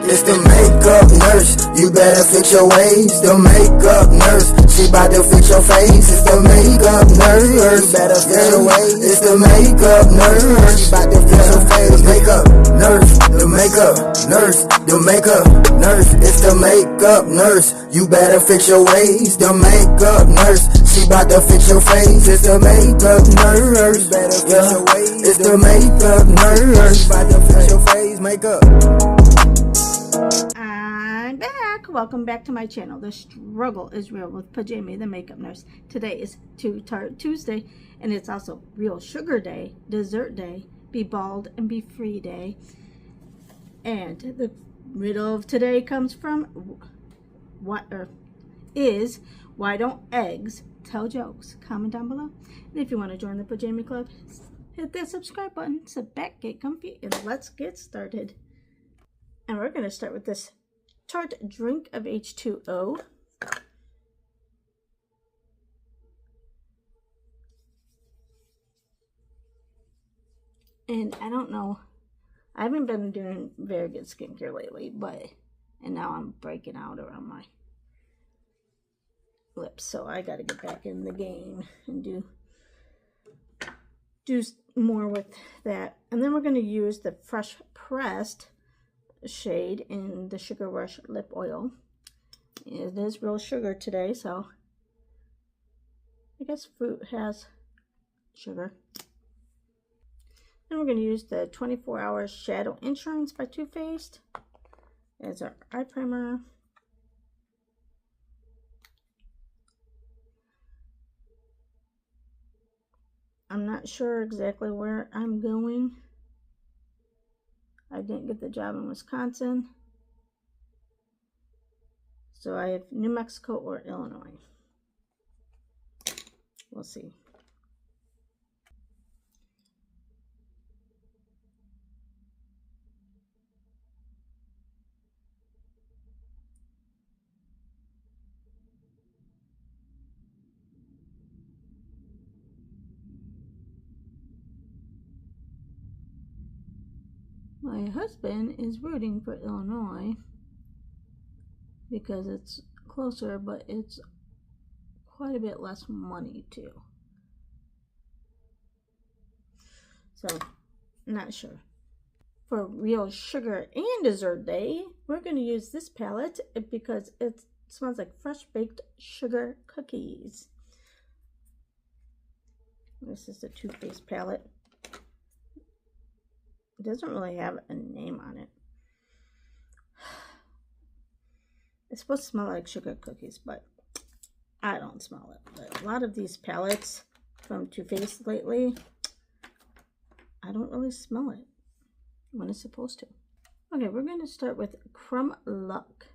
It's the makeup nurse, you better fix your ways. The makeup nurse, she bout to fix your face. It's the makeup nurse, you better fix your ways. It's the makeup nurse, she bout to fix your face. The makeup nurse, the makeup nurse, the makeup nurse. It's the makeup nurse, you better fix your ways. The makeup nurse, she bout to fix your face. It's the makeup nurse, better fix your ways. It's the makeup nurse, she bout to fix your face. Makeup. I'm back. Welcome back to my channel. The struggle is real with Pajami, the makeup nurse. Today is Tarte Tuesday, and it's also Real Sugar Day, Dessert Day, Be Bald and Be Free Day. And the riddle of today comes from why don't eggs tell jokes? Comment down below. And if you want to join the Pajami Club, hit that subscribe button. Sit back, get comfy, and let's get started. And we're going to start with this Tarte drink of H2O. And I don't know, I haven't been doing very good skincare lately, and now I'm breaking out around my lips, so I got to get back in the game and do more with that. And then we're going to use the Fresh Pressed shade in the Sugar Rush lip oil. It is real sugar today, so I guess fruit has sugar. Then we're going to use the 24 Hour Shadow Insurance by Too Faced as our eye primer. I'm not sure exactly where I'm going. I didn't get the job in Wisconsin, so I have New Mexico or Illinois. We'll see. My husband is rooting for Illinois because it's closer, but it's quite a bit less money too. So, not sure. For Real Sugar and Dessert Day, we're going to use this palette because it smells like fresh baked sugar cookies. This is the Too Faced palette. It doesn't really have a name on it. It's supposed to smell like sugar cookies, but I don't smell it. But a lot of these palettes from Too Faced lately, I don't really smell it when it's supposed to. Okay, we're going to start with Crumb Luck.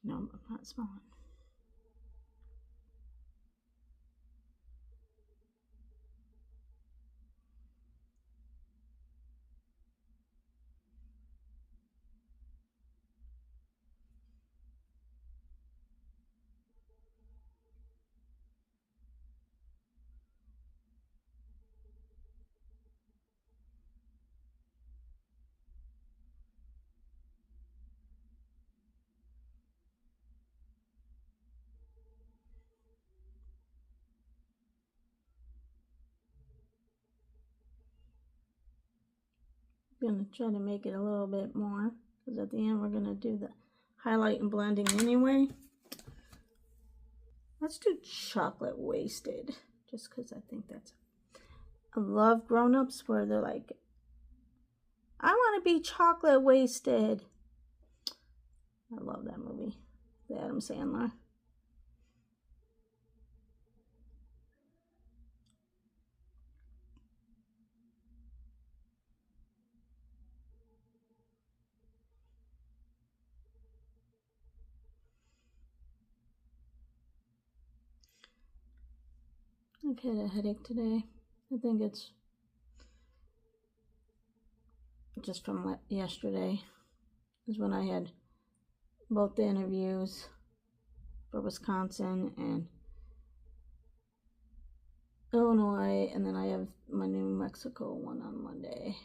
No, I'm not smelling. I'm going to try to make it a little bit more because at the end we're going to do the highlight and blending anyway. Let's do Chocolate Wasted just because I think that's... I love grown-ups where they're like, I want to be chocolate wasted. I love that movie, the Adam Sandler. I've had a headache today. I think it's just from yesterday is when I had both the interviews for Wisconsin and Illinois, and then I have my New Mexico one on Monday.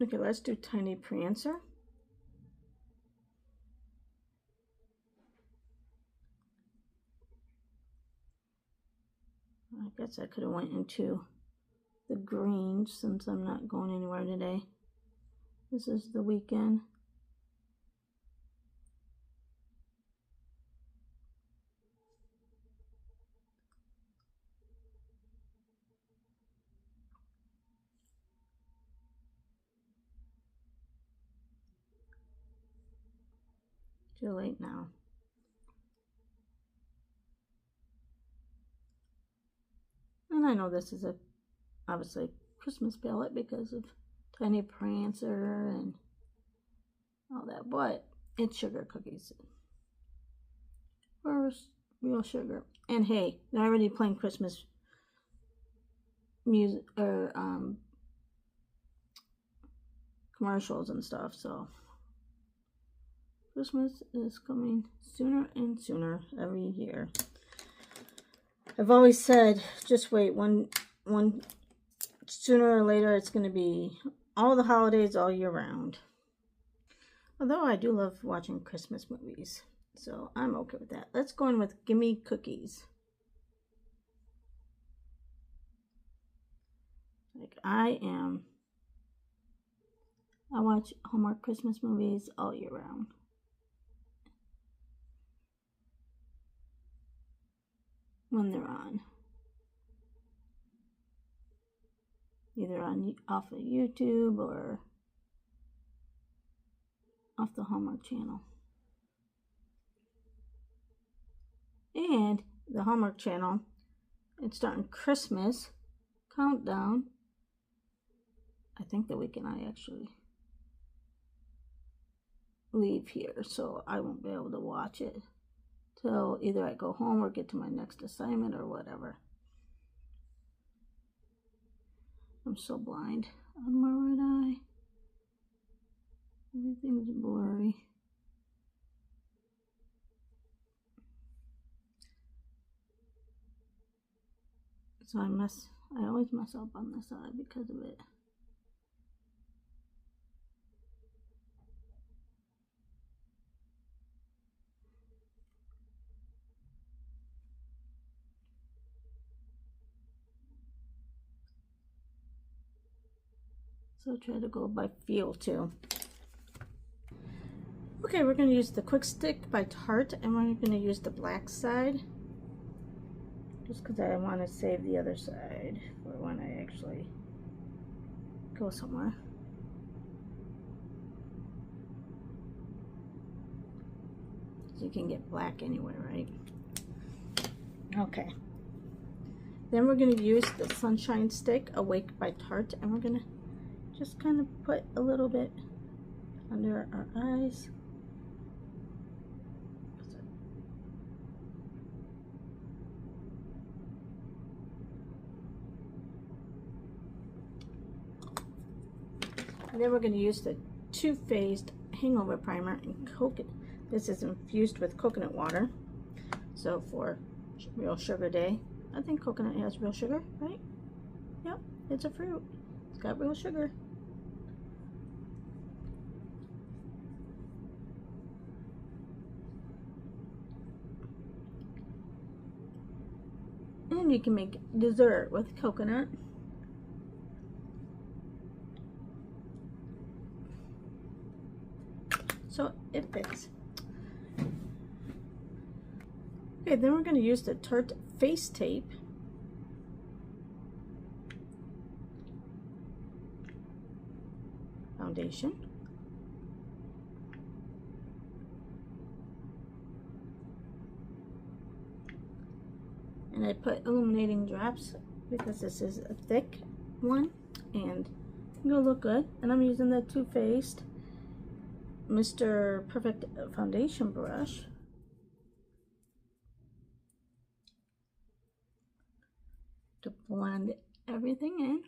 Okay, let's do Tiny Prancer. I guess I could have went into the greens since I'm not going anywhere today. This is the weekend. Too late now. And I know this is obviously Christmas palette because of Tiny Prancer and all that, but it's sugar cookies. Or real sugar. And hey, they're already playing Christmas music or commercials and stuff, so Christmas is coming sooner and sooner every year. I've always said, just wait, one sooner or later it's going to be all the holidays all year round. Although I do love watching Christmas movies, so I'm okay with that. Let's go in with Gimme Cookies. Like I watch Hallmark Christmas movies all year round. When they're on. Either off of YouTube or off the Hallmark channel. And the Hallmark channel, it's starting Christmas countdown. I think the weekend I actually leave here, so I won't be able to watch it till either I go home or get to my next assignment or whatever. I'm so blind on my right eye. Everything's blurry. So I always mess up on this side because of it. So try to go by feel too. Okay, we're going to use the Quick Stick by Tarte, and we're going to use the black side. Just because I want to save the other side for when I actually go somewhere. So you can get black anywhere, right? Okay. Then we're going to use the Sunshine Stick, Awake by Tarte, and we're going to just kind of put a little bit under our eyes. And then we're going to use the Too Faced Hangover Primer and coconut. This is infused with coconut water. So for Real Sugar Day, I think coconut has real sugar, right? Yep, it's a fruit. It's got real sugar. And you can make dessert with coconut. So it fits. Okay, then we're going to use the Tarte Face Tape. Foundation. And I put illuminating drops because this is a thick one and it'll look good. And I'm using the Too Faced Mr. Perfect foundation brush. To blend everything in.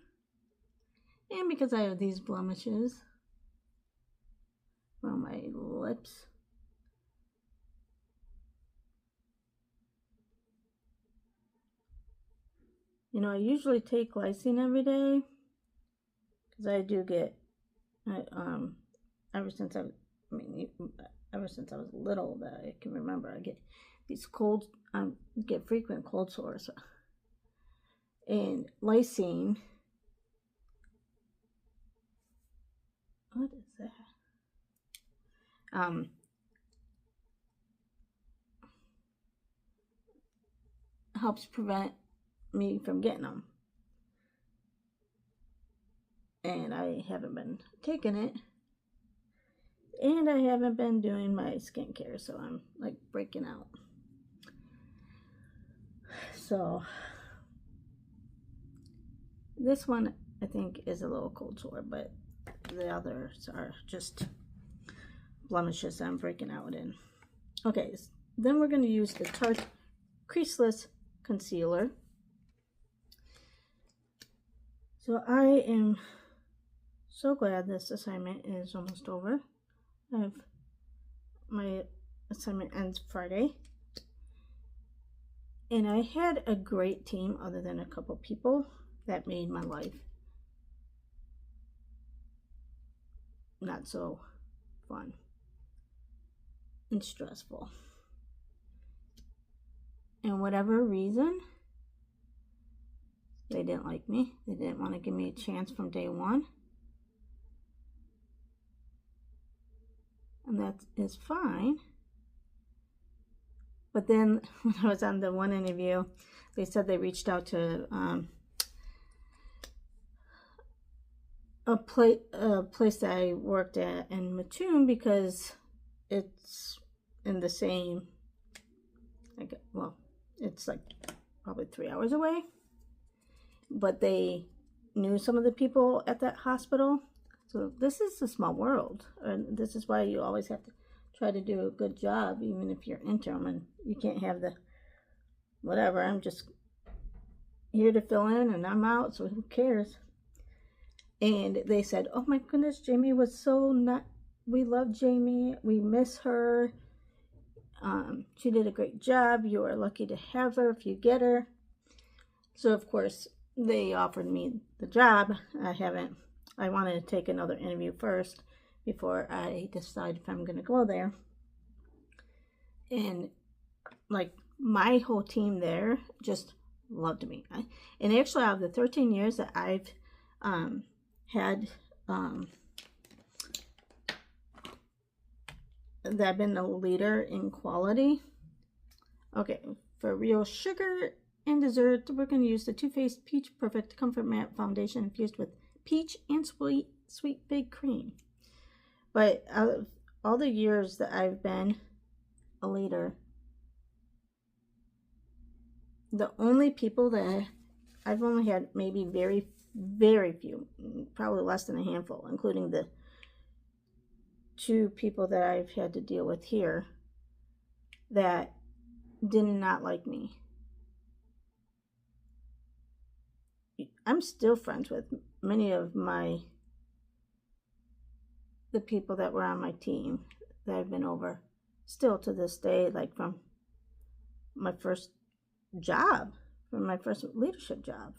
And because I have these blemishes on my lips, you know, I usually take glycine every day because I do get, ever since ever since I was little that I can remember, I get these get frequent cold sores. And lysine, what is that? Helps prevent me from getting them. And I haven't been taking it. And I haven't been doing my skincare, so I'm like breaking out. So this one I think is a little cold sore, but the others are just blemishes I'm breaking out in. Okay, then we're going to use the Tarte Creaseless Concealer. So I am so glad this assignment is almost over. My assignment ends Friday. And I had a great team other than a couple people that made my life not so fun and stressful. And whatever reason, they didn't like me. They didn't want to give me a chance from day one. And that is fine. But then when I was on the one interview, they said they reached out to a place that I worked at in Mattoon because it's in the same, it's like probably 3 hours away. But they knew some of the people at that hospital. So this is a small world. And this is why you always have to try to do a good job, even if you're interim, and you can't have the whatever, I'm just here to fill in and I'm out, so who cares? And they said, oh my goodness, Jamie was so we love Jamie, we miss her, she did a great job, you are lucky to have her if you get her. So of course they offered me the job. I wanted to take another interview first before I decide if I'm going to go there. And like my whole team there just loved me. And actually out of the 13 years that I've had that I've been a leader in quality. Okay, for real sugar and dessert, we're going to use the Too Faced Peach Perfect Comfort Matte Foundation infused with peach and sweet fig cream. But out of all the years that I've been a leader, the only people that I've only had maybe very, very few, probably less than a handful, including the 2 people that I've had to deal with here that did not like me. I'm still friends with many of the people that were on my team that I've been over still to this day, like from my first job, from my first leadership job.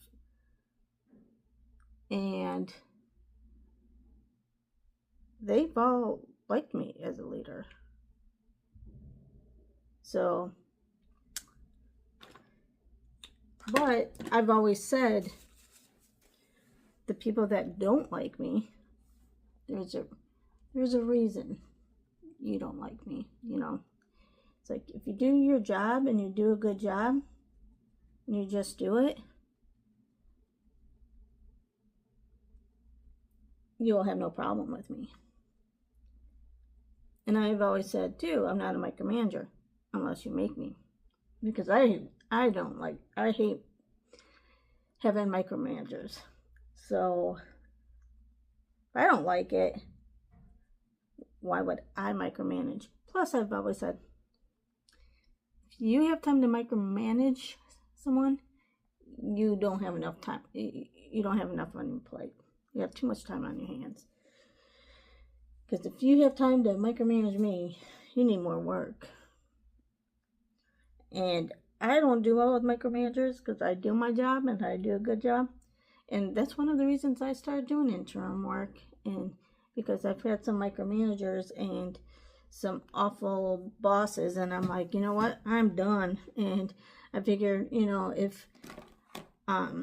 And they've all liked me as a leader. So, but I've always said the people that don't like me, there's a reason you don't like me, you know. It's like if you do your job and you do a good job and you just do it, you'll have no problem with me. And I've always said too, I'm not a micromanager unless you make me, because I I hate having micromanagers. So if I don't like it, why would I micromanage? Plus, I've always said, if you have time to micromanage someone, you don't have enough time. You don't have enough on your plate. You have too much time on your hands. Because if you have time to micromanage me, you need more work. And I don't do well with micromanagers because I do my job and I do a good job. And that's one of the reasons I started doing interim work. And because I've had some micromanagers and some awful bosses, and I'm like, you know what? I'm done. And I figured, you know, if I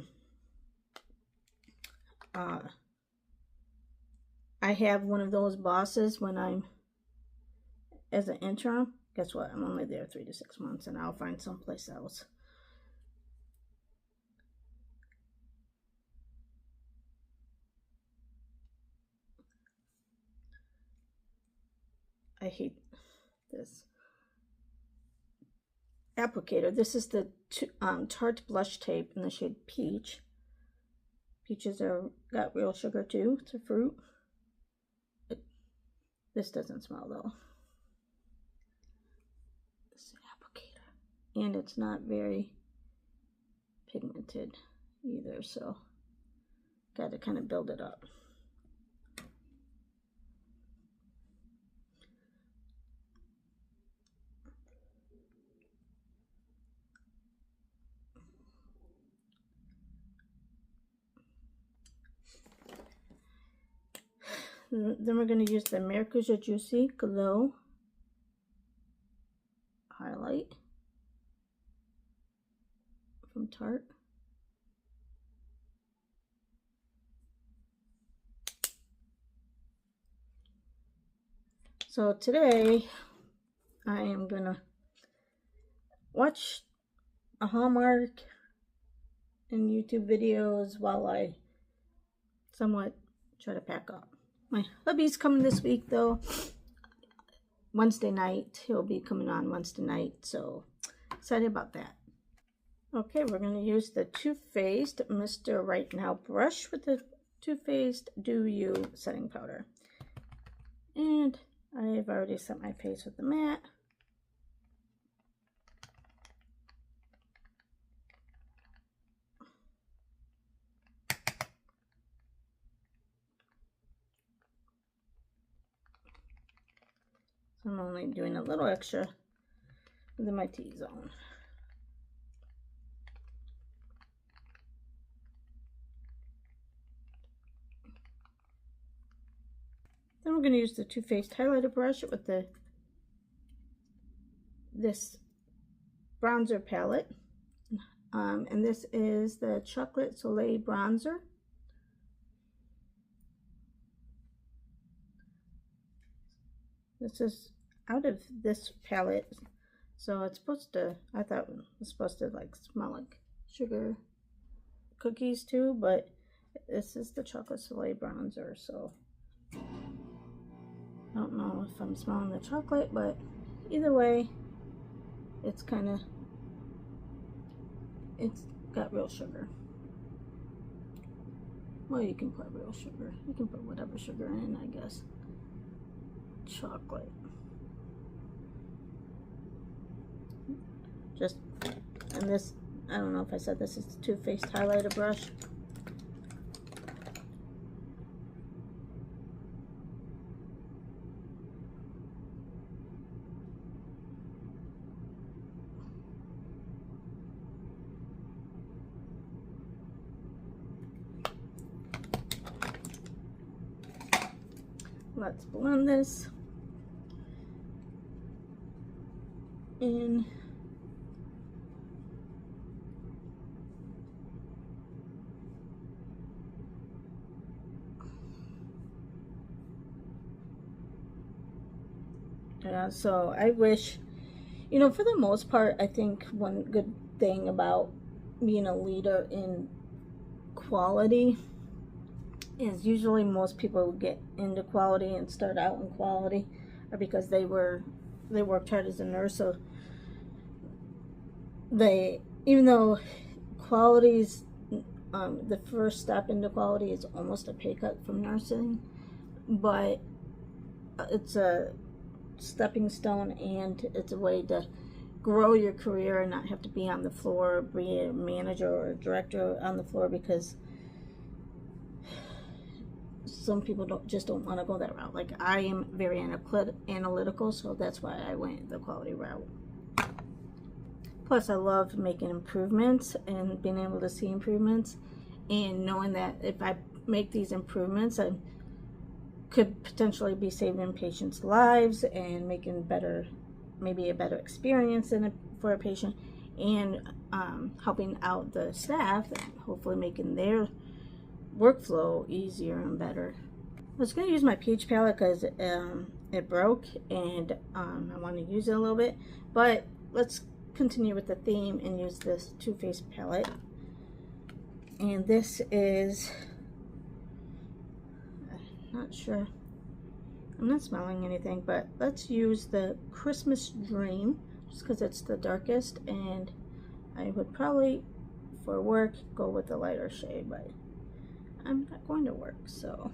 have one of those bosses when I'm as an interim, guess what? I'm only there 3 to 6 months, and I'll find someplace else. I hate this applicator. This is the Tarte blush tape in the shade Peach. Peaches got real sugar too. It's a fruit. This doesn't smell though. This applicator, and it's not very pigmented either, so got to kind of build it up. Then we're going to use the Maracuja Juicy Glow highlight from Tarte. So today I am going to watch a Hallmark and YouTube videos while I somewhat try to pack up. My hubby's coming this week though. Wednesday night. He'll be coming on Wednesday night, so excited about that. Okay, we're going to use the Too Faced Mr. Right Now brush with the Too Faced Do You setting powder. And I've already set my face with the matte. I'm only doing a little extra within my T-zone. Then we're going to use the Too Faced highlighter brush with this bronzer palette. And this is the Chocolate Soleil bronzer. This is out of this palette, so it's supposed to, I thought it was supposed to like smell like sugar cookies too, but this is the Chocolate Soleil bronzer, so I don't know if I'm smelling the chocolate, but either way, it's got real sugar. Well, you can put real sugar, you can put whatever sugar in, I guess. Chocolate. And this, I don't know if I said this is the Too Faced highlighter brush. Let's blend this in. Yeah, so I wish, you know, for the most part, I think one good thing about being a leader in quality is usually most people who get into quality and start out in quality are because they worked hard as a nurse, so they even though quality's the first step into quality is almost a pay cut from nursing, but it's a stepping stone, and it's a way to grow your career and not have to be on the floor, be a manager or a director on the floor, because some people don't want to go that route. Like, I am very analytical, so that's why I went the quality route. Plus, I love making improvements and being able to see improvements, and knowing that if I make these improvements, I could potentially be saving patients' lives and making maybe a better experience for a patient, and helping out the staff and hopefully making their workflow easier and better. I was going to use my peach palette because it broke, and I want to use it a little bit, but let's continue with the theme and use this Too Faced palette. And this is, I'm not sure, I'm not smelling anything, but let's use the Christmas Dream just because it's the darkest, and I would probably for work go with the lighter shade, but I'm not going to work, so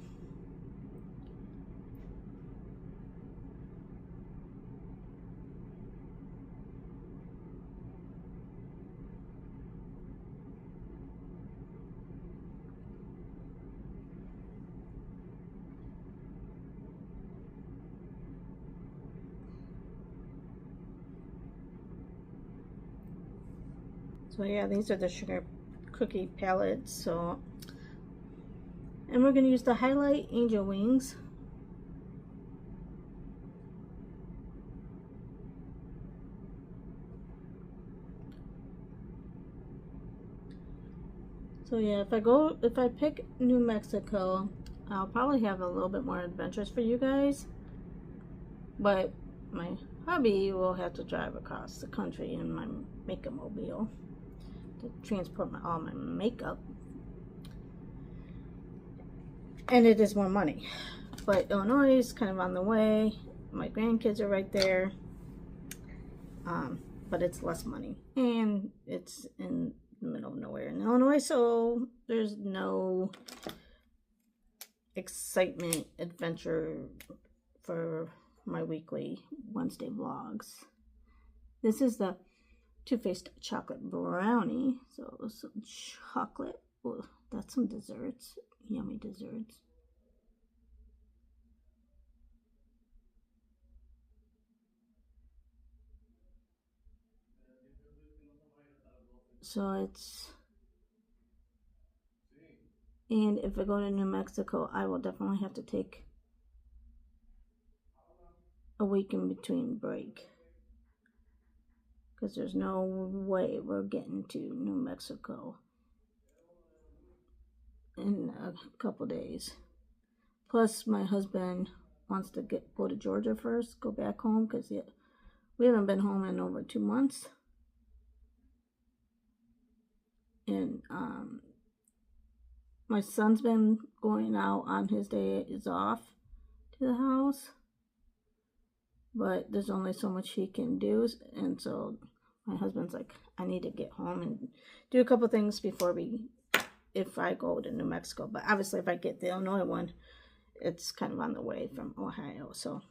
yeah, these are the sugar cookie palettes. So, and we're going to use the highlight Angel Wings. So yeah, if I pick New Mexico, I'll probably have a little bit more adventures for you guys, but my hubby will have to drive across the country in my makeup mobile to transport all my makeup, and it is more money. But Illinois is kind of on the way. My grandkids are right there, but it's less money, and it's in the middle of nowhere in Illinois, so there's no excitement adventure for my weekly Wednesday vlogs. This is the Too Faced chocolate brownie. So some chocolate. Oh, that's some desserts. Yummy desserts. So it's, and if I go to New Mexico, I will definitely have to take a week in between break, because there's no way we're getting to New Mexico in a couple days. Plus, my husband wants to go to Georgia first, go back home, because we haven't been home in over 2 months. And my son's been going out on his day is off to the house, but there's only so much he can do, and so my husband's like, I need to get home and do a couple things if I go to New Mexico. But obviously if I get the Illinois one, it's kind of on the way from Ohio. So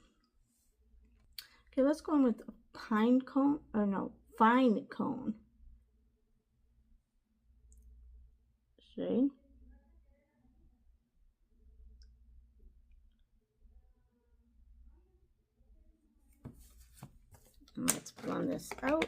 okay, let's go in with a fine cone shade. And let's blend this out.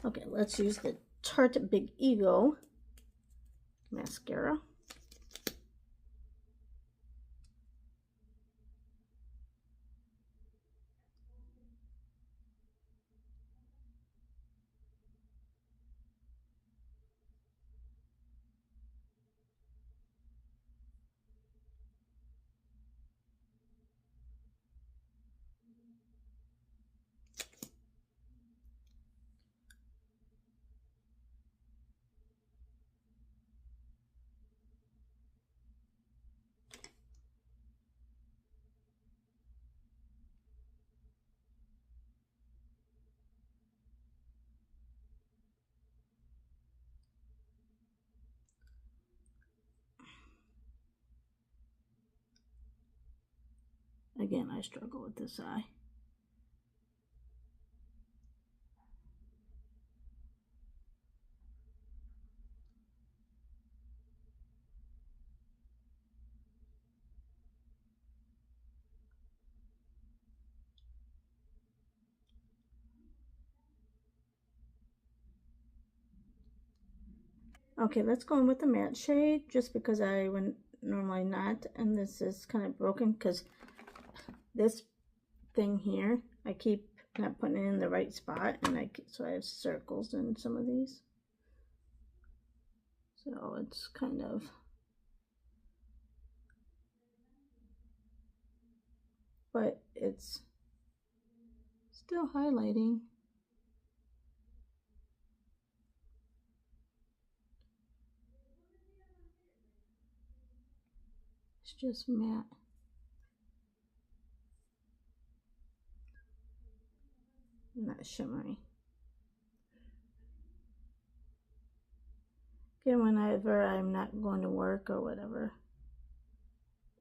Okay, let's use the Tarte Big Ego mascara. Again, I struggle with this eye. Okay, let's go in with the matte shade, just because I would normally not, and this is kind of broken because this thing here, I keep not putting it in the right spot, and so I have circles in some of these. So it's kind of, but it's still highlighting. It's just matte. Not shimmery. Again, whenever I'm not going to work or whatever,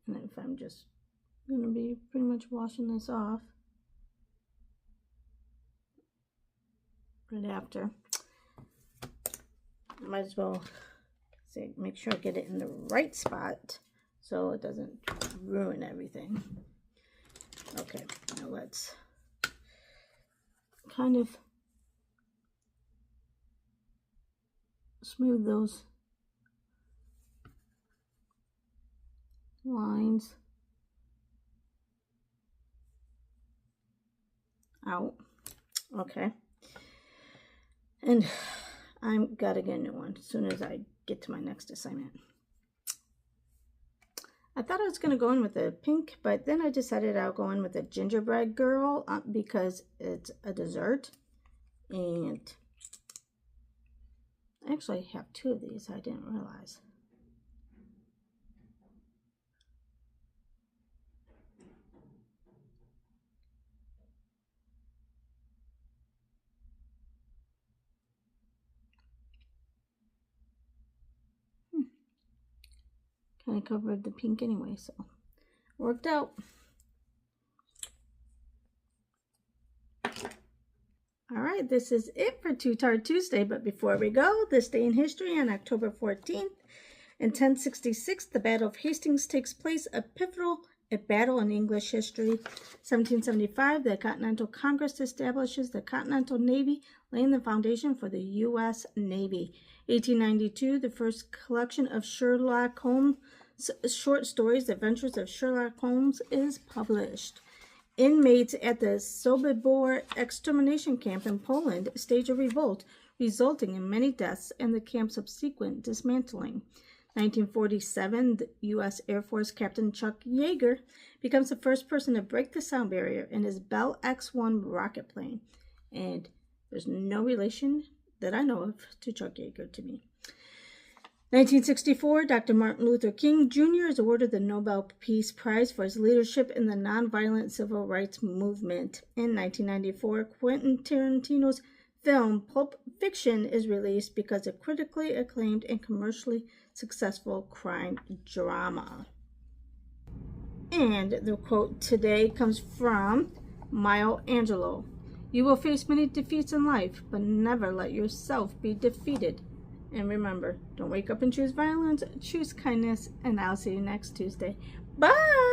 and if I'm just going to be pretty much washing this off right after, I might as well make sure I get it in the right spot so it doesn't ruin everything. Okay, now let's kind of smooth those lines out. Okay, and I'm gotta get a new one as soon as I get to my next assignment. I thought I was going to go in with a pink, but then I decided I'll go in with a gingerbread girl because it's a dessert. And I actually have two of these, I didn't realize. Kind of covered the pink anyway, so worked out. All right, this is it for Tarte Tuesday, but before we go, this day in history on October 14th, in 1066, the Battle of Hastings takes place, a pivotal battle in English history. 1775, the Continental Congress establishes the Continental Navy, laying the foundation for the U.S. Navy. 1892, the first collection of Sherlock Holmes short stories, The Adventures of Sherlock Holmes, is published. Inmates at the Sobibor extermination camp in Poland stage a revolt, resulting in many deaths and the camp's subsequent dismantling. 1947, the U.S. Air Force Captain Chuck Yeager becomes the first person to break the sound barrier in his Bell X-1 rocket plane. And there's no relation that I know of to Chuck Yeager to me. 1964, Dr. Martin Luther King Jr. is awarded the Nobel Peace Prize for his leadership in the nonviolent civil rights movement. In 1994, Quentin Tarantino's film Pulp Fiction is released because of critically acclaimed and commercially successful crime drama. And the quote today comes from Maya Angelou. You will face many defeats in life, but never let yourself be defeated. And remember, don't wake up and choose violence, choose kindness, and I'll see you next Tuesday. Bye!